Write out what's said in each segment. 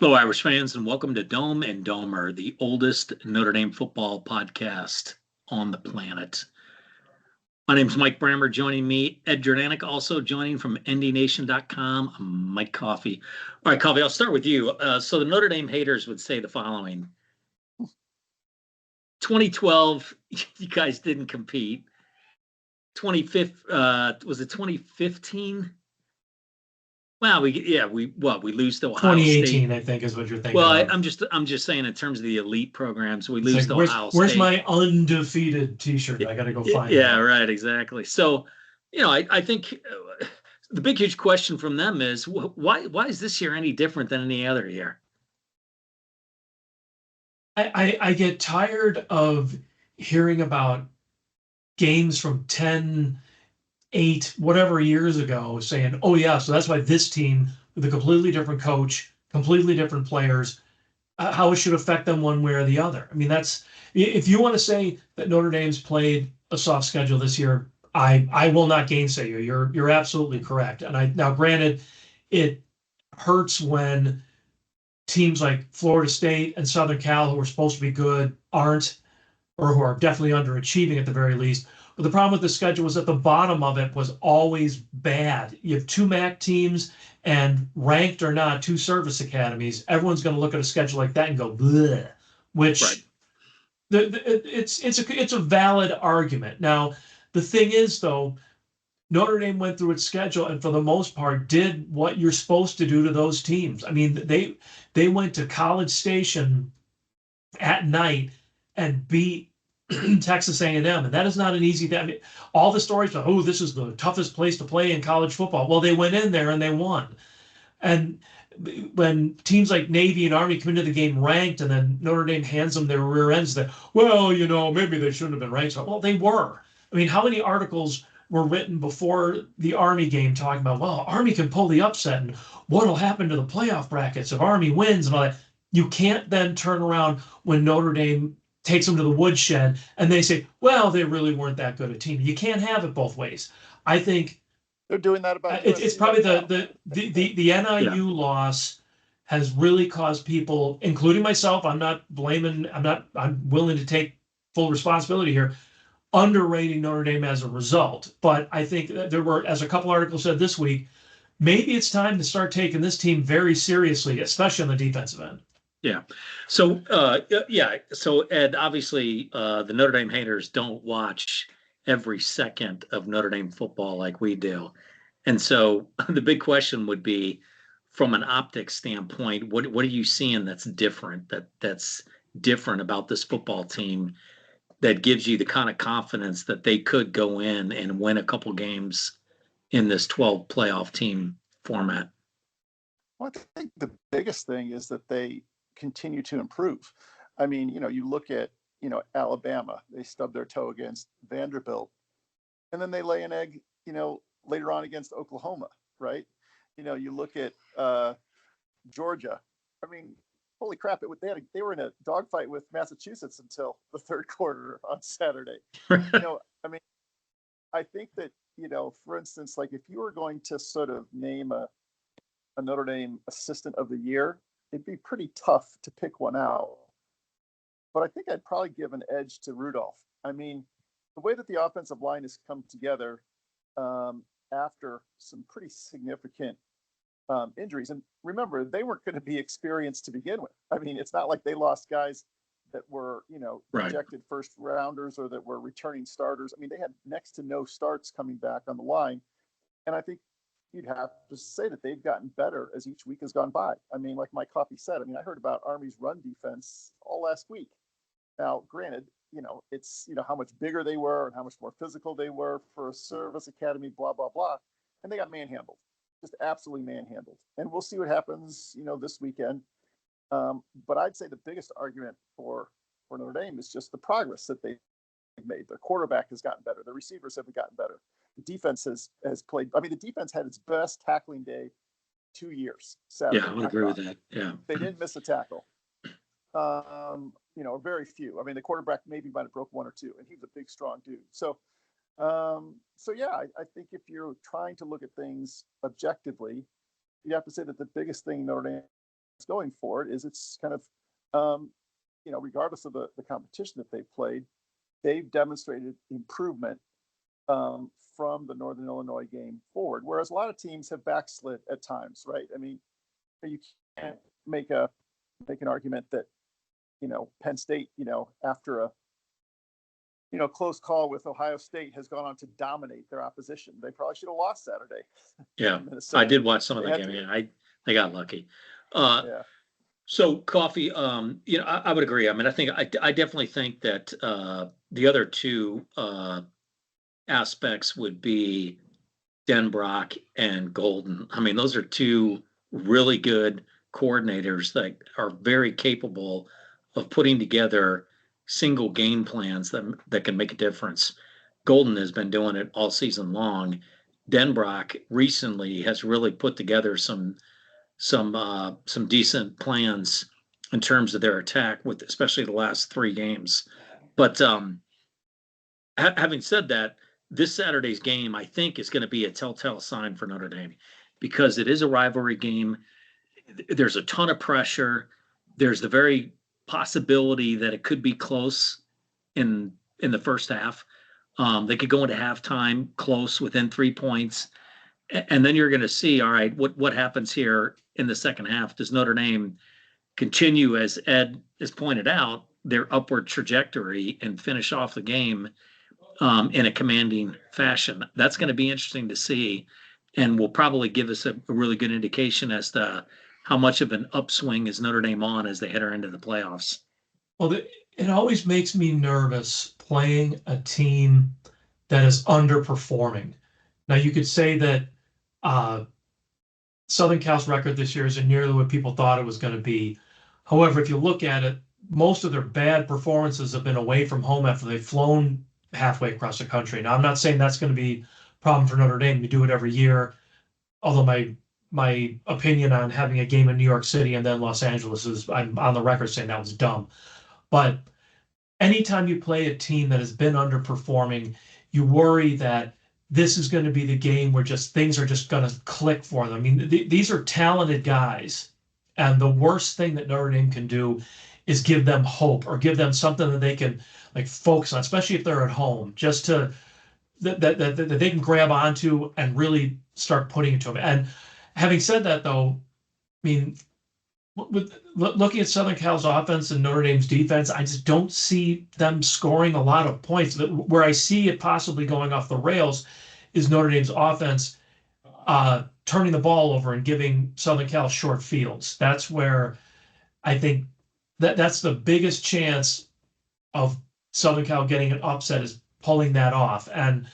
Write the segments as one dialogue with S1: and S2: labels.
S1: Hello, Irish fans, and welcome to Dome and Domer, the oldest Notre Dame football podcast on the planet. My name is Mike Brammer. Joining me, Ed Jordanik, also joining from ndnation.com, Mike Coffey. All right, Coffey, I'll start with you. So the Notre Dame haters would say the following. 2012, you guys didn't compete. 2015, was it 2015? Well, we lose to Ohio
S2: 2018,
S1: State.
S2: I think, is what you're thinking
S1: Well,
S2: of.
S1: I'm just saying in terms of the elite programs, we
S2: It's
S1: lose
S2: like,
S1: to
S2: where's
S1: Ohio
S2: where's
S1: State.
S2: my undefeated T-shirt? I got to go find
S1: Yeah,
S2: one.
S1: right, exactly. So, I think the big huge question from them is why is this year any different than any other year?
S2: I get tired of hearing about games from 10, 8, whatever years ago saying, oh, yeah, so that's why this team with a completely different coach, completely different players, how it should affect them one way or the other. I mean, that's if you want to say that Notre Dame's played a soft schedule this year, I will not gainsay you. You're absolutely correct. And now granted, it hurts when teams like Florida State and Southern Cal, who are supposed to be good, aren't, or who are definitely underachieving at the very least. But the problem with the schedule was that the bottom of it was always bad. You have two MAC teams and ranked or not, two service academies. Everyone's going to look at a schedule like that and go, bleh,
S1: Right.
S2: which it's a valid argument. Now, the thing is, though, Notre Dame went through its schedule and for the most part did what you're supposed to do to those teams. I mean, they went to College Station at night and beat Texas A&M, and that is not an easy thing. I mean, all the stories about, oh, this is the toughest place to play in college football. Well, they went in there and they won. And when teams like Navy and Army come into the game ranked, and then Notre Dame hands them their rear ends, that, well, maybe they shouldn't have been ranked. Well, they were. I mean, how many articles were written before the Army game talking about, well, Army can pull the upset and what'll happen to the playoff brackets if Army wins and all that. You can't then turn around when Notre Dame takes them to the woodshed and they say, well, they really weren't that good a team. You can't have it both ways. I think
S3: They're doing that about
S2: it's
S3: USC
S2: probably
S3: right now.
S2: the
S1: Yeah.
S2: NIU loss has really caused people, including myself. I'm not blaming. I'm willing to take full responsibility here. Underrating Notre Dame as a result, but I think that there were, as a couple articles said this week, maybe it's time to start taking this team very seriously, especially on the defensive end.
S1: Yeah. So so Ed, obviously the Notre Dame haters don't watch every second of Notre Dame football like we do. And so the big question would be from an optics standpoint, what are you seeing that's different about this football team that gives you the kind of confidence that they could go in and win a couple games in this 12 playoff team format?
S3: Well, I think the biggest thing is that they continue to improve. I mean, you look at, Alabama, they stub their toe against Vanderbilt, and then they lay an egg, later on against Oklahoma, right? You look at Georgia. I mean, holy crap! They were in a dogfight with Massachusetts until the third quarter on Saturday. I mean, I think that for instance, like if you were going to sort of name a Notre Dame Assistant of the Year, it'd be pretty tough to pick one out. But I think I'd probably give an edge to Rudolph. I mean, the way that the offensive line has come together after some pretty significant injuries, and remember, they weren't going to be experienced to begin with. I mean, it's not like they lost guys that were,
S1: Right.
S3: projected first rounders or that were returning starters. I mean, they had next to no starts coming back on the line. And I think you'd have to say that they've gotten better as each week has gone by. I mean, like Mike Coffey said, I mean, I heard about Army's run defense all last week. Now, granted, it's, how much bigger they were and how much more physical they were for a service academy, blah, blah, blah. And they got manhandled, just absolutely manhandled. And we'll see what happens, this weekend. But I'd say the biggest argument for Notre Dame is just the progress that they've made. The quarterback has gotten better. The receivers have gotten better. The defense has played. I mean, the defense had its best tackling day 2 years. Saturday,
S1: Yeah, I would agree with that. Yeah.
S3: They didn't miss a tackle. Very few. I mean, the quarterback maybe might have broke one or two, and he was a big, strong dude. So yeah, I think if you're trying to look at things objectively, you have to say that the biggest thing Notre Dame going for it is it's kind of, regardless of the competition that they've played, they've demonstrated improvement from the Northern Illinois game forward, whereas a lot of teams have backslid at times, right? I mean, you can't make an argument that Penn State, after a close call with Ohio State, has gone on to dominate their opposition. They probably should have lost Saturday.
S1: Yeah, I did watch some of the game. Yeah, they got lucky.
S3: Yeah.
S1: So Coffee, I would agree. I mean, I definitely think that the other two aspects would be Denbrock and Golden. I mean, those are two really good coordinators that are very capable of putting together single game plans that can make a difference. Golden has been doing it all season long. Denbrock recently has really put together some decent plans in terms of their attack, with especially the last 3 games. But having said that, this Saturday's game, I think, is going to be a telltale sign for Notre Dame, because it is a rivalry game. There's a ton of pressure. There's the very possibility that it could be close in the first half. They could go into halftime close, within 3 points. And then you're going to see, all right, what happens here in the second half? Does Notre Dame continue, as Ed has pointed out, their upward trajectory and finish off the game in a commanding fashion? That's going to be interesting to see, and will probably give us a really good indication as to how much of an upswing is Notre Dame on as they head into the playoffs.
S2: Well, it always makes me nervous playing a team that is underperforming. Now, you could say that Southern Cal's record this year isn't nearly what people thought it was going to be. However, if you look at it, most of their bad performances have been away from home after they've flown halfway across the country. Now, I'm not saying that's going to be a problem for Notre Dame. We do it every year. Although my opinion on having a game in New York City and then Los Angeles is, I'm on the record saying that was dumb. But anytime you play a team that has been underperforming, you worry that this is going to be the game where things are just going to click for them. I mean, these are talented guys, and the worst thing that Notre Dame can do is give them hope or give them something that they can focus on, especially if they're at home, just to that they can grab onto and really start putting it to them. And having said that, though, I mean, with looking at Southern Cal's offense and Notre Dame's defense, I just don't see them scoring a lot of points. Where I see it possibly going off the rails is Notre Dame's offense turning the ball over and giving Southern Cal short fields. That's where I think that's the biggest chance of Southern Cal getting an upset, is pulling that off. And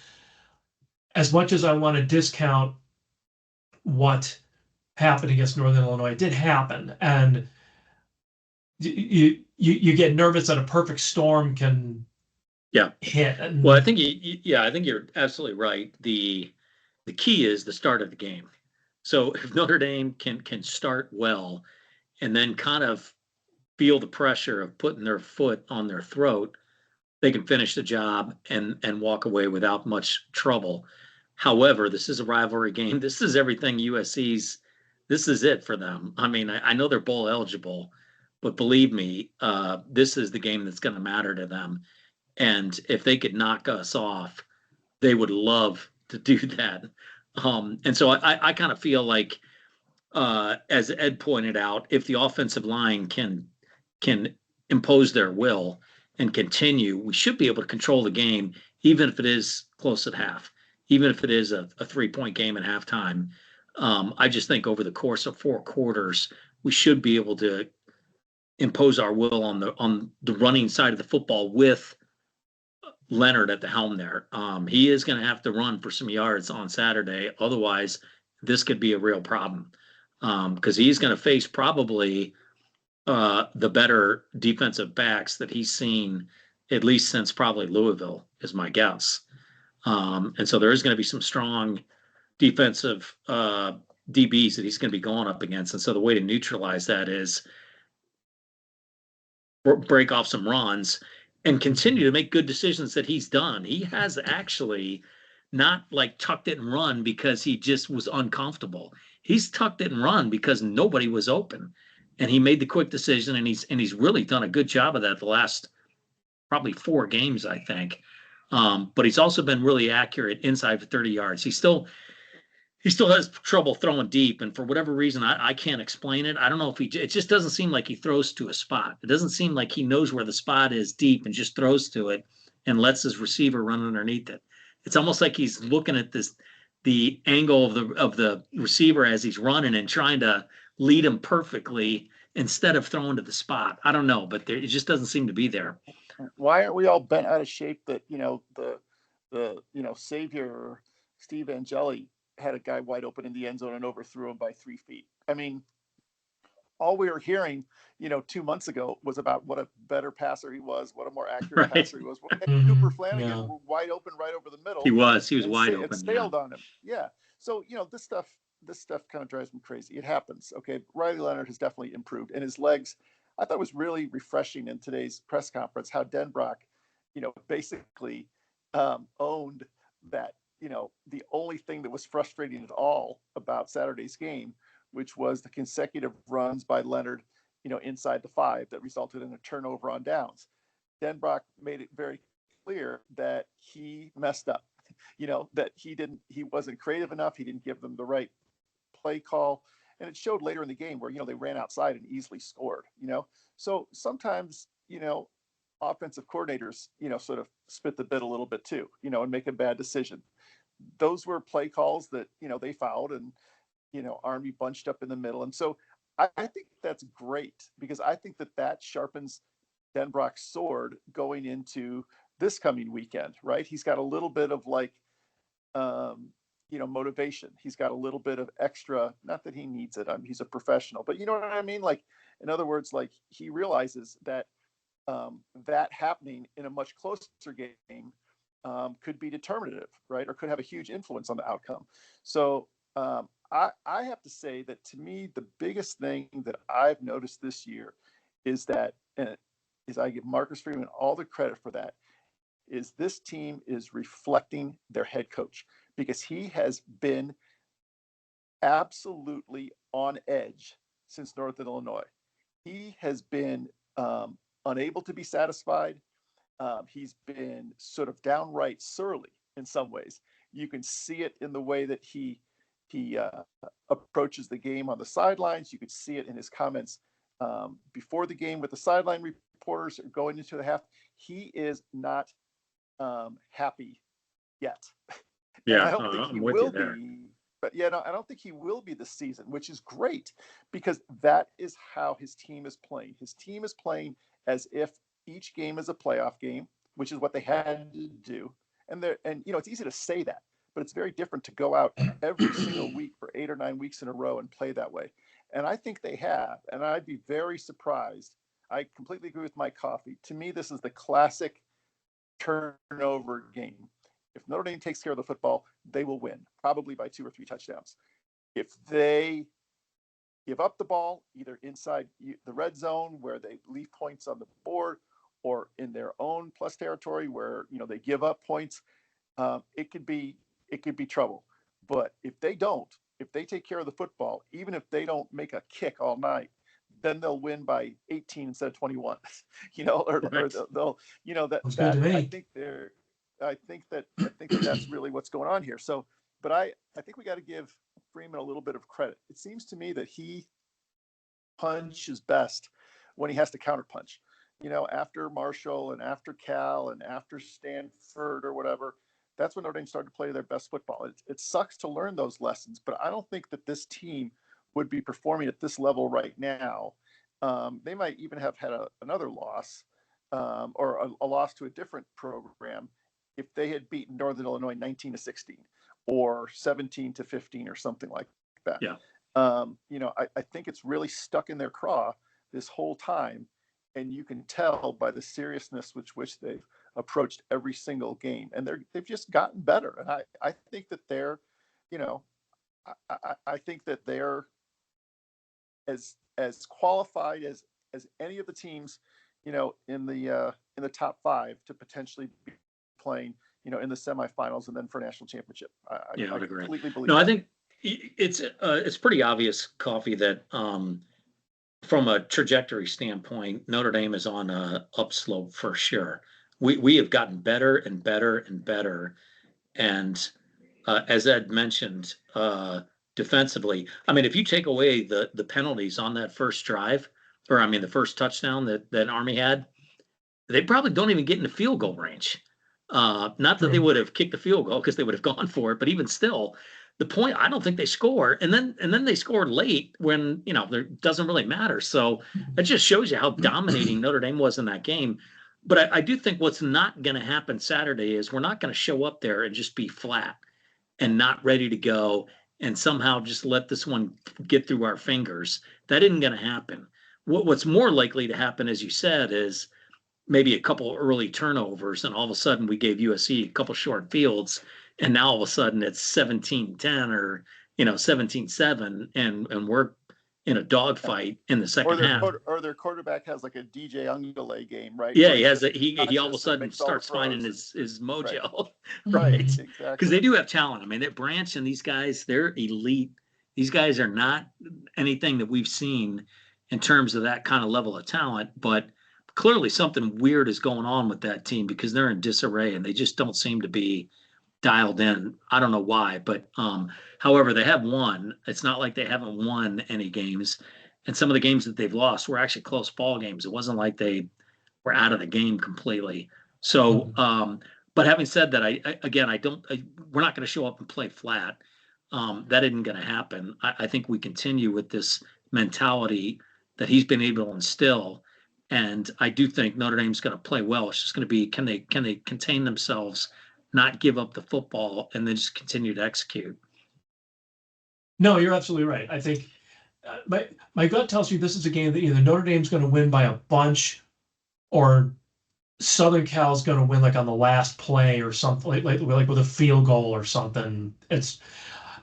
S2: as much as I want to discount what happened against Northern Illinois, it did happen, and you get nervous that a perfect storm can hit.
S1: Well, I think I think you're absolutely right. The key is the start of the game. So if Notre Dame can start well and then kind of feel the pressure of putting their foot on their throat, they can finish the job and walk away without much trouble. However, this is a rivalry game. This is everything USC's. This is it for them. I mean, I know they're bowl eligible, but believe me, this is the game that's going to matter to them. And if they could knock us off, they would love to do that. And so I kind of feel like, as Ed pointed out, if the offensive line can impose their will and continue, we should be able to control the game, even if it is close at half, even if it is a 3-point game at halftime. I just think over the course of 4 quarters, we should be able to impose our will on the running side of the football with Leonard at the helm there. He is going to have to run for some yards on Saturday. Otherwise, this could be a real problem, because he's going to face probably the better defensive backs that he's seen, at least since probably Louisville, is my guess. And so there is going to be some strong defensive DBs that he's going to be going up against. And so the way to neutralize that is break off some runs and continue to make good decisions that he's done. He has actually not tucked it and run because he just was uncomfortable. He's tucked it and run because nobody was open. and he made the quick decision, and he's really done a good job of that the last probably 4 games, I think. But he's also been really accurate inside for 30 yards. He still has trouble throwing deep, and for whatever reason, I can't explain it. I don't know if it just doesn't seem like he throws to a spot. It doesn't seem like he knows where the spot is deep and just throws to it and lets his receiver run underneath it. It's almost like he's looking at the angle of the receiver as he's running and trying to lead him perfectly instead of throwing to the spot. I don't know, but it just doesn't seem to be there.
S3: Why aren't we all bent out of shape that, the savior Steve Angeli had a guy wide open in the end zone and overthrew him by 3 feet? I mean, all we were hearing, 2 months ago was about what a better passer he was, what a more accurate
S1: Right.
S3: passer he was. Cooper
S2: Yeah.
S3: Flanagan wide open right over the middle.
S1: He was
S3: and
S1: wide
S3: It
S1: open.
S3: sailed on him. Yeah. So, this stuff kind of drives me crazy. It happens. Okay. Riley Leonard has definitely improved, and his legs, I thought it was really refreshing in today's press conference how Denbrock, basically owned that, the only thing that was frustrating at all about Saturday's game, which was the consecutive runs by Leonard, inside the 5 that resulted in a turnover on downs. Denbrock made it very clear that he messed up, that he wasn't creative enough. He didn't give them the right play call. And it showed later in the game where, they ran outside and easily scored, So sometimes, offensive coordinators, sort of spit the bit a little bit too, and make a bad decision. Those were play calls that, they fouled, and, Army bunched up in the middle. And so I think that's great, because I think that sharpens Denbrock's sword going into this coming weekend, right? He's got a little bit of motivation. He's got a little bit of extra, not that he needs it. He's a professional, but you know what I mean? Like, in other words, like, he realizes that that happening in a much closer game could be determinative, right? Or could have a huge influence on the outcome. So I have to say that, to me, the biggest thing that I've noticed this year is that, is I give Marcus Freeman all the credit for that, is this team is reflecting their head coach, because he has been absolutely on edge since Northern Illinois. He has been unable to be satisfied. He's been sort of downright surly in some ways. You can see it in the way that he approaches the game on the sidelines. You could see it in his comments before the game with the sideline reporters going into the half. He is not happy yet.
S1: Yeah,
S3: I don't think he
S1: I'm with
S3: will
S1: you there.
S3: be. But I don't think he will be this season, which is great, because that is how his team is playing. His team is playing as if each game is a playoff game, which is what they had to do. And it's easy to say that, but it's very different to go out every single week for 8 or 9 weeks in a row and play that way. And I think they have, and I'd be very surprised. I completely agree with Mike Coffey. To me, this is the classic turnover game. If Notre Dame takes care of the football, they will win, probably by 2 or 3 touchdowns. If they give up the ball, either inside the red zone where they leave points on the board, or in their own plus territory where they give up points, it could be trouble. But if they take care of the football, even if they don't make a kick all night, then they'll win by 18 instead of 21. Or they'll I think that that's really what's going on here. So, but I think we got to give Freeman a little bit of credit. It seems to me that he punches best when he has to counterpunch. After Marshall and after Cal and after Stanford or whatever, that's when Notre Dame started to play their best football. It sucks to learn those lessons, but I don't think that this team would be performing at this level right now. They might even have had another loss, or a loss to a different program, if they had beaten Northern Illinois 19-16 or 17-15 or something like that.
S1: Yeah.
S3: I think it's really stuck in their craw this whole time, and you can tell by the seriousness with which they've approached every single game, and they've just gotten better. And I think that they're, I think that they're as qualified as any of the teams, in the top 5 to potentially be playing, in the semifinals and then for national championship. I
S1: would agree.
S3: Completely believe.
S1: No,
S3: that.
S1: I think it's pretty obvious, Coffee, that from a trajectory standpoint, Notre Dame is on a upslope for sure. We have gotten better and better and better. And as Ed mentioned, defensively, I mean, if you take away the penalties on that first drive, or I mean, the first touchdown that Army had, they probably don't even get into field goal range. Not that they would have kicked the field goal because they would have gone for it, but even still, the point I don't think they score, and then they scored late when there doesn't really matter. So it just shows you how dominating Notre Dame was in that game. But I do think what's not going to happen Saturday is we're not going to show up there and just be flat and not ready to go and somehow just let this one get through our fingers. That isn't going to happen. What's more likely to happen, as you said, is maybe a couple early turnovers, and all of a sudden we gave USC a couple short fields, and now all of a sudden it's 17-10 or 17-7, and we're in a dogfight in the second half.
S3: Or their quarterback has like a DJ Ungale game, right?
S1: Yeah, he has he all of a sudden starts finding his mojo, right?
S3: Exactly.
S1: Because they do have talent. I mean, that Branch and these guys, they're elite. These guys are not anything that we've seen in terms of that kind of level of talent, but clearly something weird is going on with that team because they're in disarray and they just don't seem to be dialed in. I don't know why, but however, they have won. It's not like they haven't won any games, and some of the games that they've lost were actually close ball games. It wasn't like they were out of the game completely. So, but having said that, we're not going to show up and play flat. That isn't going to happen. I think we continue with this mentality that he's been able to instill. And I do think Notre Dame's going to play well. It's just going to be, can they contain themselves, not give up the football, and then just continue to execute?
S2: No, you're absolutely right. I think my gut tells you this is a game that either Notre Dame's going to win by a bunch, or Southern Cal's going to win like on the last play or something, like with a field goal or something.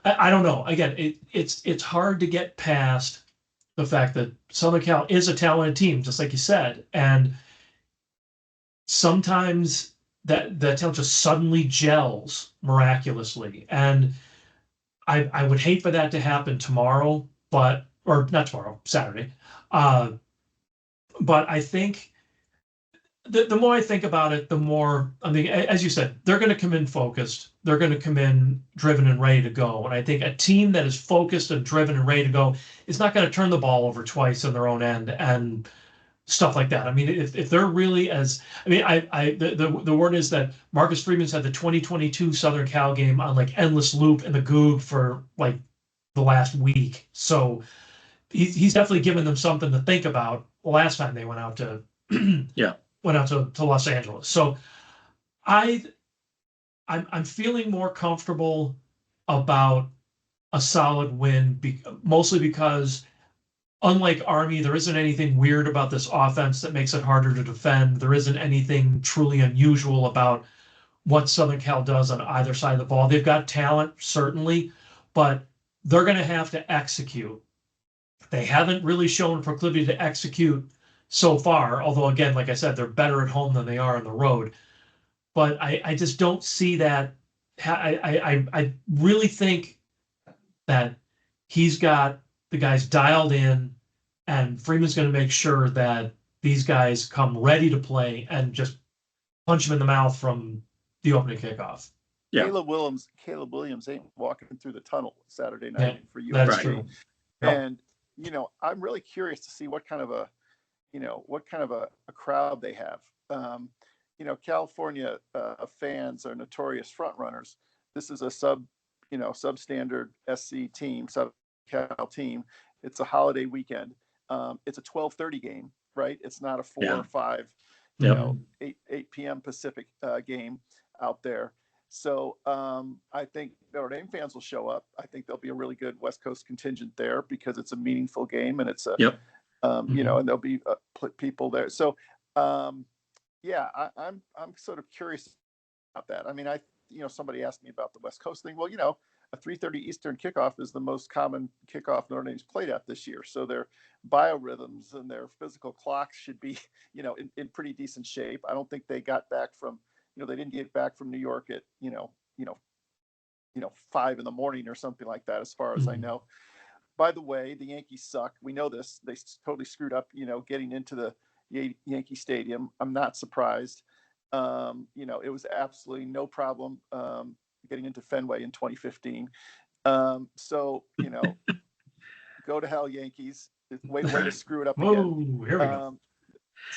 S2: I don't know. Again, it's hard to get past the fact that Southern Cal is a talented team, just like you said, and sometimes that talent just suddenly gels miraculously. And I would hate for that to happen tomorrow, or not tomorrow, Saturday. But I think the more I think about it, the more, I mean, as you said, they're going to come in focused. They're going to come in driven and ready to go. And I think a team that is focused and driven and ready to go is not going to turn the ball over twice on their own end and stuff like that. I mean, if they're really the word is that Marcus Freeman's had the 2022 Southern Cal game on like endless loop in the Goog for like the last week. So he's definitely given them something to think about the last time they went out to to Los Angeles. So I'm feeling more comfortable about a solid win, mostly because unlike Army, there isn't anything weird about this offense that makes it harder to defend. There isn't anything truly unusual about what Southern Cal does on either side of the ball. They've got talent, certainly, but they're going to have to execute. They haven't really shown proclivity to execute so far, although, again, like I said, they're better at home than they are on the road. But I just don't see that. I really think that he's got the guys dialed in, and Freeman's going to make sure that these guys come ready to play and just punch them in the mouth from the opening kickoff.
S1: Yeah.
S3: Caleb Williams ain't walking through the tunnel Saturday night for USC.
S2: That's true.
S3: And I'm really curious to see what kind of a crowd they have. California fans are notorious front runners. This is a substandard SC team, Southern Cal team. It's a holiday weekend. It's a 12:30 game, right? It's not a 4 or 5, 8 p.m. Pacific game out there. So I think Notre Dame fans will show up. I think there'll be a really good West Coast contingent there because it's a meaningful game and it's and there'll be people there. So I'm sort of curious about that. I mean, somebody asked me about the West Coast thing. Well, a 3:30 Eastern kickoff is the most common kickoff Notre Dame's played at this year. So their biorhythms and their physical clocks should be, in pretty decent shape. I don't think they got back from, they didn't get back from New York at, 5 a.m. or something like that, as far as I know. by the way, the Yankees suck. We know this. They totally screwed up, getting into the Yankee Stadium. I'm not surprised. It was absolutely no problem getting into Fenway in 2015. So, go to hell, Yankees. Way to screw it up again.
S2: Whoa, here we go.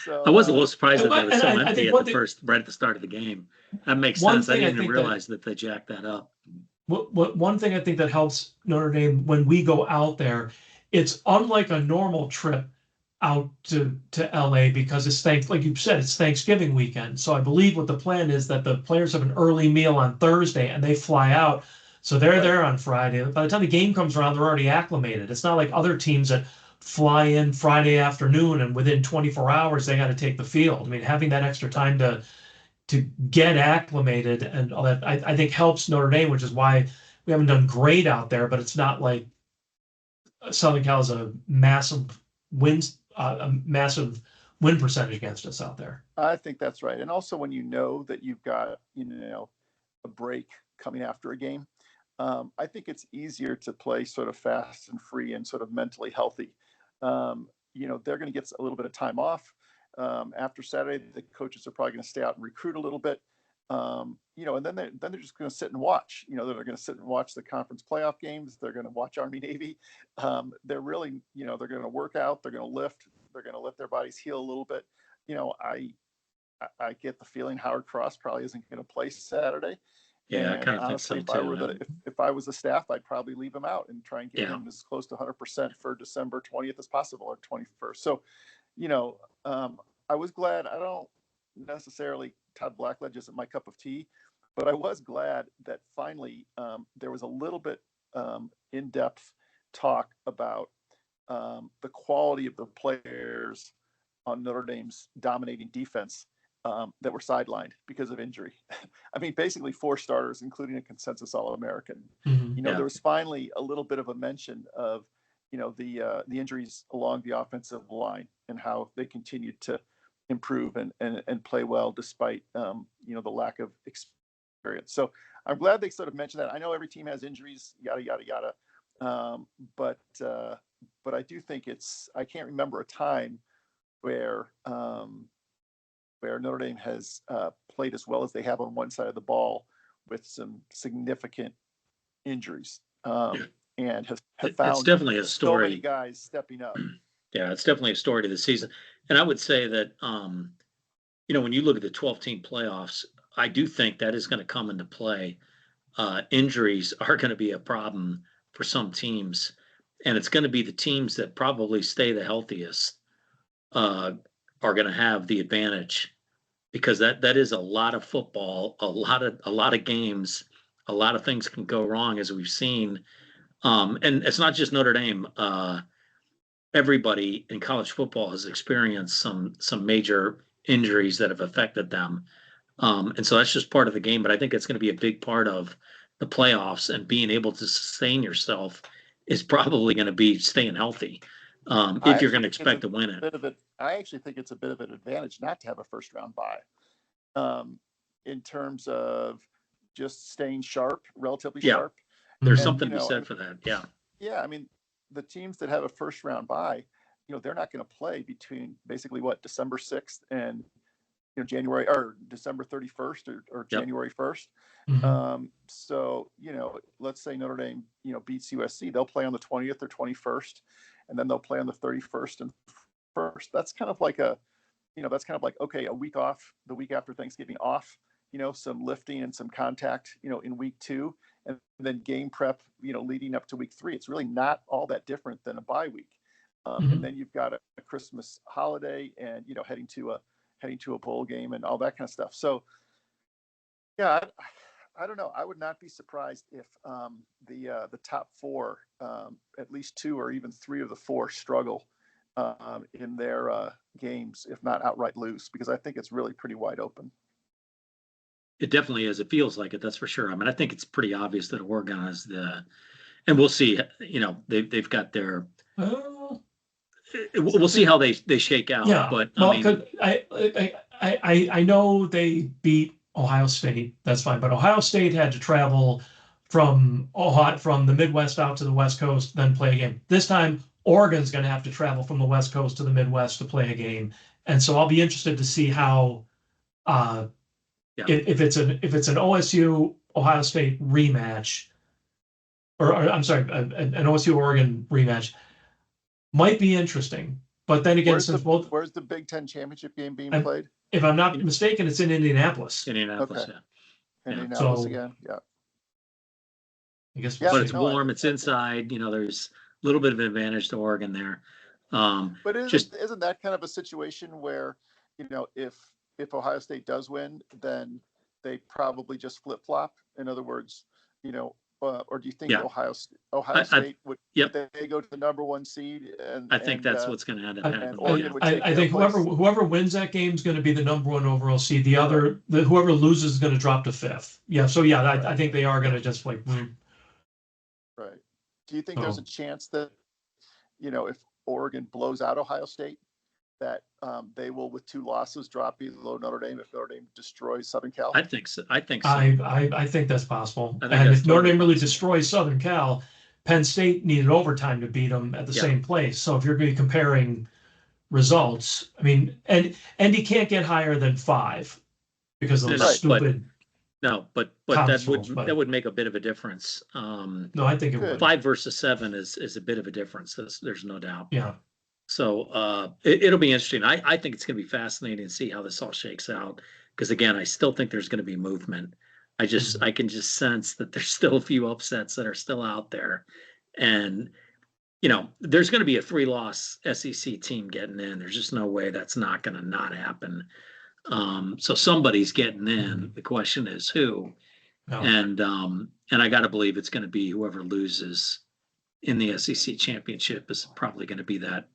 S3: So
S1: I was a little surprised that
S2: but-
S1: they were so
S2: and I
S1: empty
S2: think
S1: at the first, right at the start of the game. That makes
S2: One
S1: sense. I
S2: thing I
S1: didn't even
S2: think that-
S1: realize that they jacked that up.
S2: one thing I think that helps Notre Dame when we go out there, it's unlike a normal trip out to LA because like you said, it's Thanksgiving weekend. So I believe what the plan is that the players have an early meal on Thursday and they fly out. So they're there on Friday. By the time the game comes around, they're already acclimated. It's not like other teams that fly in Friday afternoon and within 24 hours they got to take the field. I mean, having that extra time to get acclimated and all that, I think helps Notre Dame, which is why we haven't done great out there. But it's not like Southern Cal is a massive win percentage against us out there.
S3: I think that's right. And also when that you've got, a break coming after a game, I think it's easier to play sort of fast and free and sort of mentally healthy. They're going to get a little bit of time off. After Saturday, the coaches are probably going to stay out and recruit a little bit. And then they're just going to sit and watch. They're going to sit and watch the conference playoff games. They're going to watch Army Navy. They're really, they're going to work out. They're going to lift. They're going to let their bodies heal a little bit. I get the feeling Howard Cross probably isn't going to play Saturday.
S1: Yeah,
S3: and
S1: I kind of
S3: honestly,
S1: think so too.
S3: if I was the staff, I'd probably leave him out and try and get him as close to 100% for December 20th as possible, or 21st. So, I was glad. I don't necessarily, Todd Blackledge isn't my cup of tea, but I was glad that finally there was a little bit in-depth talk about the quality of the players on Notre Dame's dominating defense that were sidelined because of injury. I mean, basically 4 starters, including a consensus All-American.
S2: Mm-hmm.
S3: There was finally a little bit of a mention of, the injuries along the offensive line and how they continued to improve and play well despite, the lack of experience. So I'm glad they sort of mentioned that. I know every team has injuries, yada, yada, yada. But I do think I can't remember a time where Notre Dame has played as well as they have on one side of the ball with some significant injuries, and have found
S1: it's definitely a story.
S3: So many guys stepping up.
S1: Yeah, it's definitely a story to the season. And I would say that, when you look at the 12-team playoffs, I do think that is going to come into play. Injuries are going to be a problem for some teams, and it's going to be the teams that probably stay the healthiest are going to have the advantage, because that is a lot of football, a lot of games, a lot of things can go wrong, as we've seen. And it's not just Notre Dame. Everybody in college football has experienced some major injuries that have affected them. And so that's just part of the game. But I think it's going to be a big part of the playoffs, and being able to sustain is probably going to be staying healthy. If you're going to expect to win it.
S3: I actually think it's a bit of an advantage not to have a first round bye, in terms of just staying sharp, relatively sharp.
S1: There's something to be said for that. Yeah.
S3: Yeah. I mean, the teams that have a first round bye, they're not going to play between basically December 6th and January, or December 31st, or January 1st.
S2: Mm-hmm.
S3: So, let's say Notre Dame, beats USC, they'll play on the 20th or 21st, and then they'll play on the 31st and 1st. That's kind of like okay, a week off, the week after Thanksgiving off, some lifting and some contact, in week 2, and then game prep, leading up to week 3. It's really not all that different than a bye week. And then you've got a Christmas holiday, and, heading to a bowl game and all that kind of stuff. So, yeah, I don't know. I would not be surprised if the top 4, at least 2 or even 3 of the 4 struggle in their games, if not outright lose, because I think it's really pretty wide open.
S1: It definitely is. It feels like it. That's for sure. I mean, I think it's pretty obvious that Oregon is and we'll see. They've got their. We'll see how they shake out.
S2: Yeah,
S1: but
S2: I know they beat Ohio State. That's fine, but Ohio State had to travel from Ohio, from the Midwest out to the West Coast, then play a game. This time, Oregon's going to have to travel from the West Coast to the Midwest to play a game, and so I'll be interested to see how if it's an OSU Ohio State rematch, or I'm sorry, an OSU Oregon rematch might be interesting. But then again,
S3: where's the Big Ten championship game being played?
S2: If I'm not mistaken, it's in Indianapolis.
S1: Indianapolis,
S3: okay.
S1: Yeah.
S3: Indianapolis again, yeah.
S2: I guess,
S1: but it's warm. It's inside. There's a little bit of an advantage to Oregon there.
S3: But isn't that kind of a situation where, if Ohio State does win, then they probably just flip flop? In other words, or do you think Ohio State would they go to the number one seed? And
S1: I think that's what's going to end up happening.
S2: I think whoever wins that game is going to be the number one overall seed. Whoever loses is going to drop to fifth. Yeah. So I think they are going to just like.
S3: Right. Do you think there's a chance that, if Oregon blows out Ohio State, that they will, with 2 losses, drop below Notre Dame if Notre Dame destroys Southern Cal?
S1: I think so.
S2: I think that's possible.
S1: And
S2: if Notre Dame really destroys Southern Cal, Penn State needed overtime to beat them at the same place. So if you're going to be comparing results, I mean, and you can't get higher than 5 because of those stupid.
S1: But that would make a bit of a difference.
S2: No, I think it would.
S1: 5 versus 7 is a bit of a difference. There's no doubt.
S2: Yeah.
S1: So it'll be interesting. I think it's going to be fascinating to see how this all shakes out. Because again, I still think there's going to be movement. I can just sense that there's still a few upsets that are still out there, and there's going to be a 3-loss SEC team getting in. There's just no way that's not going to not happen. So somebody's getting in. The question is who, and I got to believe it's going to be whoever loses in the SEC championship is probably going to be that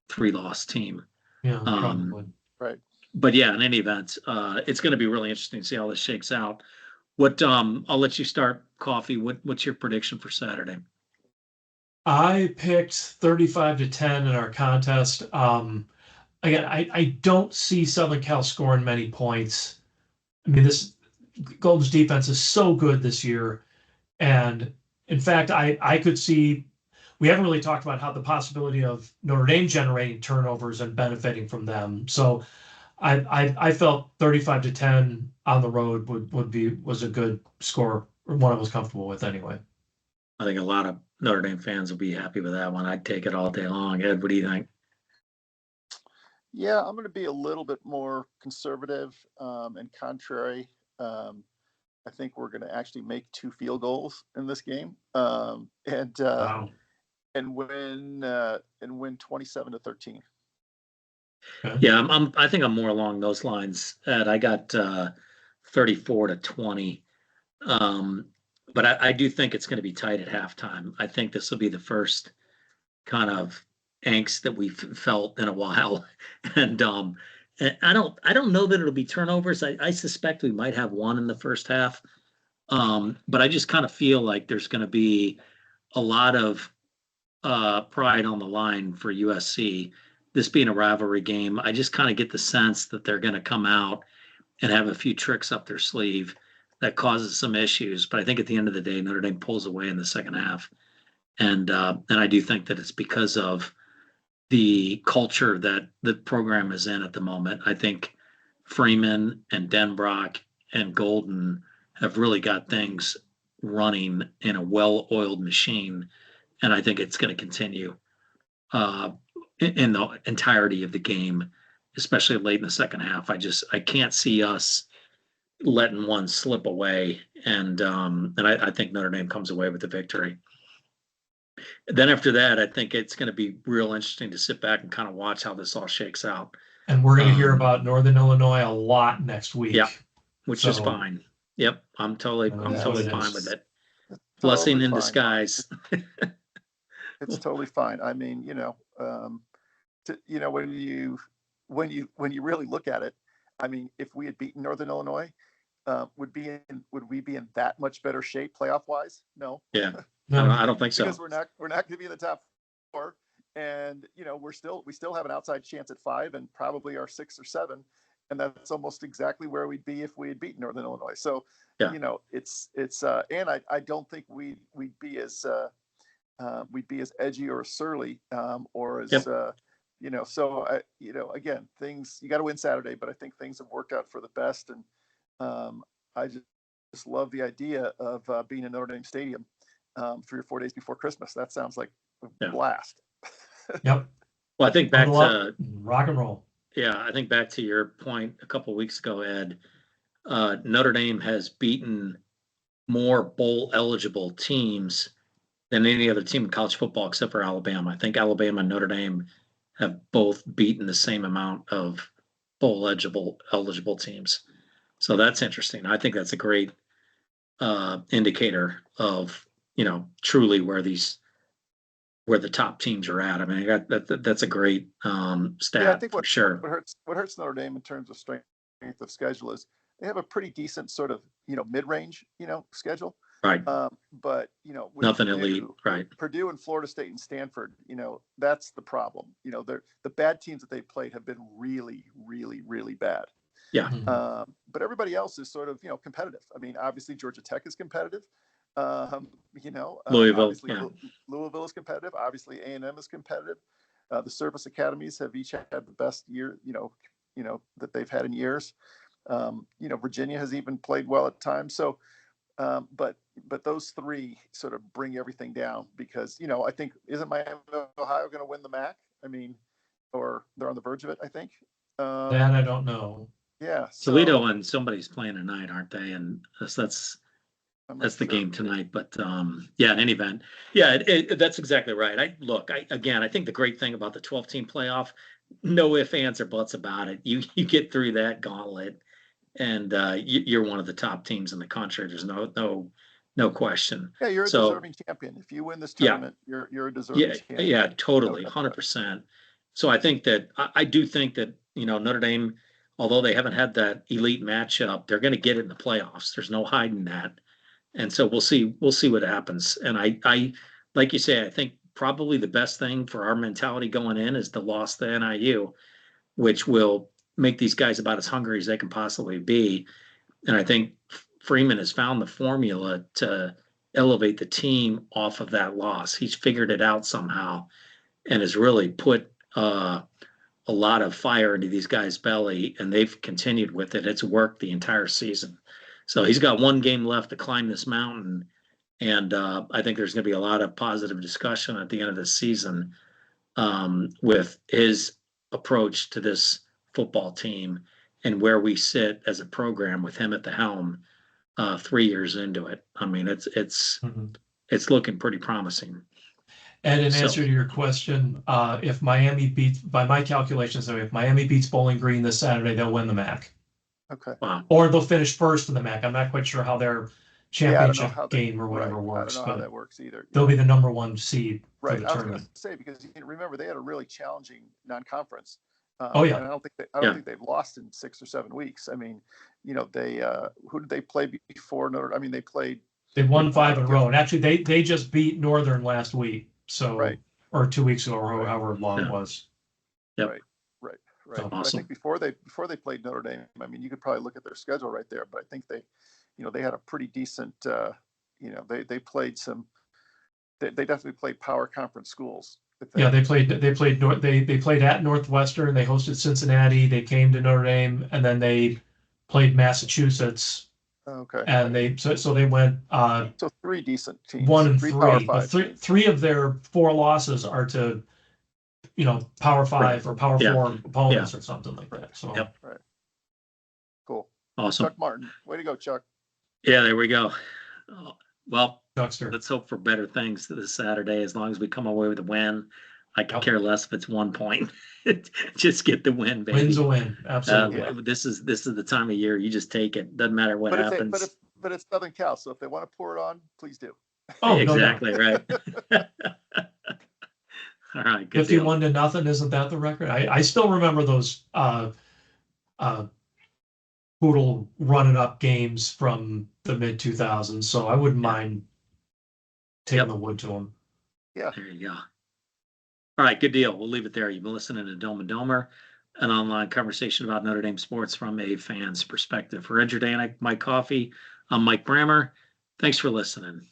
S1: 3-loss team.
S2: Yeah, probably.
S3: Right.
S1: But yeah, in any event, it's going to be really interesting to see how this shakes out. I'll let you start, Coffee. What's your prediction for Saturday?
S2: I picked 35-10 in our contest. Again, I don't see Southern Cal scoring many points. I mean, this Golden's defense is so good this year. And in fact, I could see, we haven't really talked about how the possibility of Notre Dame generating turnovers and benefiting from them. So I felt 35-10 on the road was a good score, or one I was comfortable with anyway.
S1: I think a lot of Notre Dame fans will be happy with that one. I'd take it all day long. Ed, what do you think?
S3: Yeah, I'm going to be a little bit more conservative and contrary. I think we're going to actually make 2 field goals in this game, and win 27-13.
S1: Yeah, I think I'm more along those lines. Ed, I got 34-20. But I do think it's going to be tight at halftime. I think this will be the first kind of angst that we've felt in a while, and I don't know that it'll be turnovers. I suspect we might have one in the first half, but I just kind of feel like there's going to be a lot of pride on the line for USC. This being a rivalry game, I just kind of get the sense that they're going to come out and have a few tricks up their sleeve that causes some issues. But I think at the end of the day, Notre Dame pulls away in the second half. And I do think that it's because of the culture that the program is in at the moment. I think Freeman and Denbrock and Golden have really got things running in a well-oiled machine. And I think it's going to continue in the entirety of the game, especially late in the second half. I can't see us letting one slip away, and I think Notre Dame comes away with the victory. Then after that, I think it's going to be real interesting to sit back and kind of watch how this all shakes out.
S2: And we're going to hear about Northern Illinois a lot next week.
S1: Yeah, which is fine. Yep, I'm totally fine with it. Blessing in disguise.
S3: It's totally fine. I mean, when you really look at it, I mean, if we had beaten Northern Illinois, would we be in that much better shape playoff wise? No.
S1: Yeah. No, I don't think so.
S3: Because we're not going to be in the top 4, and we still have an outside chance at 5 and probably our 6 or 7. and that's almost exactly where we'd be if we had beaten Northern Illinois. So,
S1: Yeah.
S3: it's and I don't think we'd be as edgy or surly, or as
S1: Yep.
S3: So again, things, you got to win Saturday, but I think things have worked out for the best, and I just love the idea of being in Notre Dame Stadium 3 or 4 days before Christmas. That sounds like a
S1: Yeah.
S3: blast.
S2: Yep.
S1: Well, I think back to
S2: rock and roll.
S1: Yeah, I think back to your point a couple of weeks ago, Ed. Notre Dame has beaten more bowl eligible teams than any other team in college football except for Alabama. I think Alabama and Notre Dame have both beaten the same amount of bowl eligible teams. So that's interesting. I think that's a great indicator of truly where the top teams are at. I mean, that's a great stat.
S3: Yeah, I think
S1: for sure.
S3: What hurts Notre Dame in terms of strength of schedule is they have a pretty decent sort of mid-range schedule.
S1: Right.
S3: But
S1: nothing
S3: Purdue,
S1: elite. Right.
S3: Purdue and Florida State and Stanford, that's the problem. The bad teams that they played have been really, really, really bad.
S1: Yeah.
S3: But everybody else is sort of competitive. I mean, obviously Georgia Tech is competitive.
S1: Louisville,
S3: obviously Louisville is competitive. Obviously A&M is competitive. The service academies have each had the best year, that they've had in years. Virginia has even played well at times. So, but those three sort of bring everything down because, I think, isn't Miami of Ohio going to win the MAC? I mean, or they're on the verge of it, I think.
S2: That I don't know.
S3: Yeah.
S1: Toledo and somebody's playing tonight, aren't they? And that's the game tonight. But in any event, that's exactly right. I think the great thing about the 12-team playoff, no ifs, ands, or buts about it. You get through that gauntlet, and you're one of the top teams in the country. There's no question.
S3: Yeah, you're a deserving champion. If you win this tournament, you're a deserving champion.
S1: Yeah, totally, 100%. So I think that I do think that Notre Dame, although they haven't had that elite matchup, they're going to get it in the playoffs. There's no hiding that. And so we'll see what happens. And I like you say, I think probably the best thing for our mentality going in is the loss to NIU, which will make these guys about as hungry as they can possibly be. And I think Freeman has found the formula to elevate the team off of that loss. He's figured it out somehow and has really put a lot of fire into these guys' belly, and they've continued with it. It's worked the entire season. So he's got one game left to climb this mountain, and I think there's going to be a lot of positive discussion at the end of the season with his approach to this football team and where we sit as a program with him at the helm 3 years into it. I mean, it's looking pretty promising.
S2: And in answer to your question, if Miami beats, by my calculations, if Miami beats Bowling Green this Saturday, they'll win the MAC.
S3: Okay.
S1: Wow.
S2: Or they'll finish first in the MAC. I'm not quite sure how their championship game or whatever works.
S3: I don't know how that works either.
S2: They'll be the number one seed for the
S3: I was
S2: tournament.
S3: going to say, because remember they had a really challenging non-conference.
S2: Oh yeah.
S3: And I don't think they've lost in 6 or 7 weeks. I mean, they who did they play before Notre? I mean,
S2: They've won 5 in a row, and actually they just beat Northern last week. So or 2 weeks ago, or however long it was.
S1: Yep.
S3: Right.
S1: So
S3: awesome. I think before they played Notre Dame, I mean, you could probably look at their schedule right there. But I think they had a pretty decent. They played some. They definitely played power conference schools.
S2: They played at Northwestern. They hosted Cincinnati. They came to Notre Dame, and then they played Massachusetts.
S3: Okay.
S2: And they went
S3: so 3 decent teams.
S2: 1 and
S3: 3
S2: 3.
S3: Power
S2: But
S3: 5.
S2: three of their 4 losses are to Power 5 or Power 4 opponents or something like that. So
S3: Right. Cool.
S1: Awesome.
S3: Chuck Martin. Way to go, Chuck.
S1: Yeah, there we go. Well,
S2: Chuckster.
S1: Let's hope for better things this Saturday. As long as we come away with a win, I could care less if it's 1 point. Just get the win, baby.
S2: Win's a win. Absolutely.
S1: This is the time of year you just take it. Doesn't matter what happens.
S3: But it's Southern Cal, so if they want to pour it on, please do.
S2: Oh,
S1: exactly right. All right.
S2: 51-0, isn't that the record? I still remember those Poodle running up games from the mid 2000s, so I wouldn't mind taking the wood to them.
S3: Yeah.
S1: There you go. All right, good deal. We'll leave it there. You've been listening to Dome and Domer. an online conversation about Notre Dame sports from a fan's perspective. For Ed Jordanek, Mike Coffey, I'm Mike Brammer. Thanks for listening.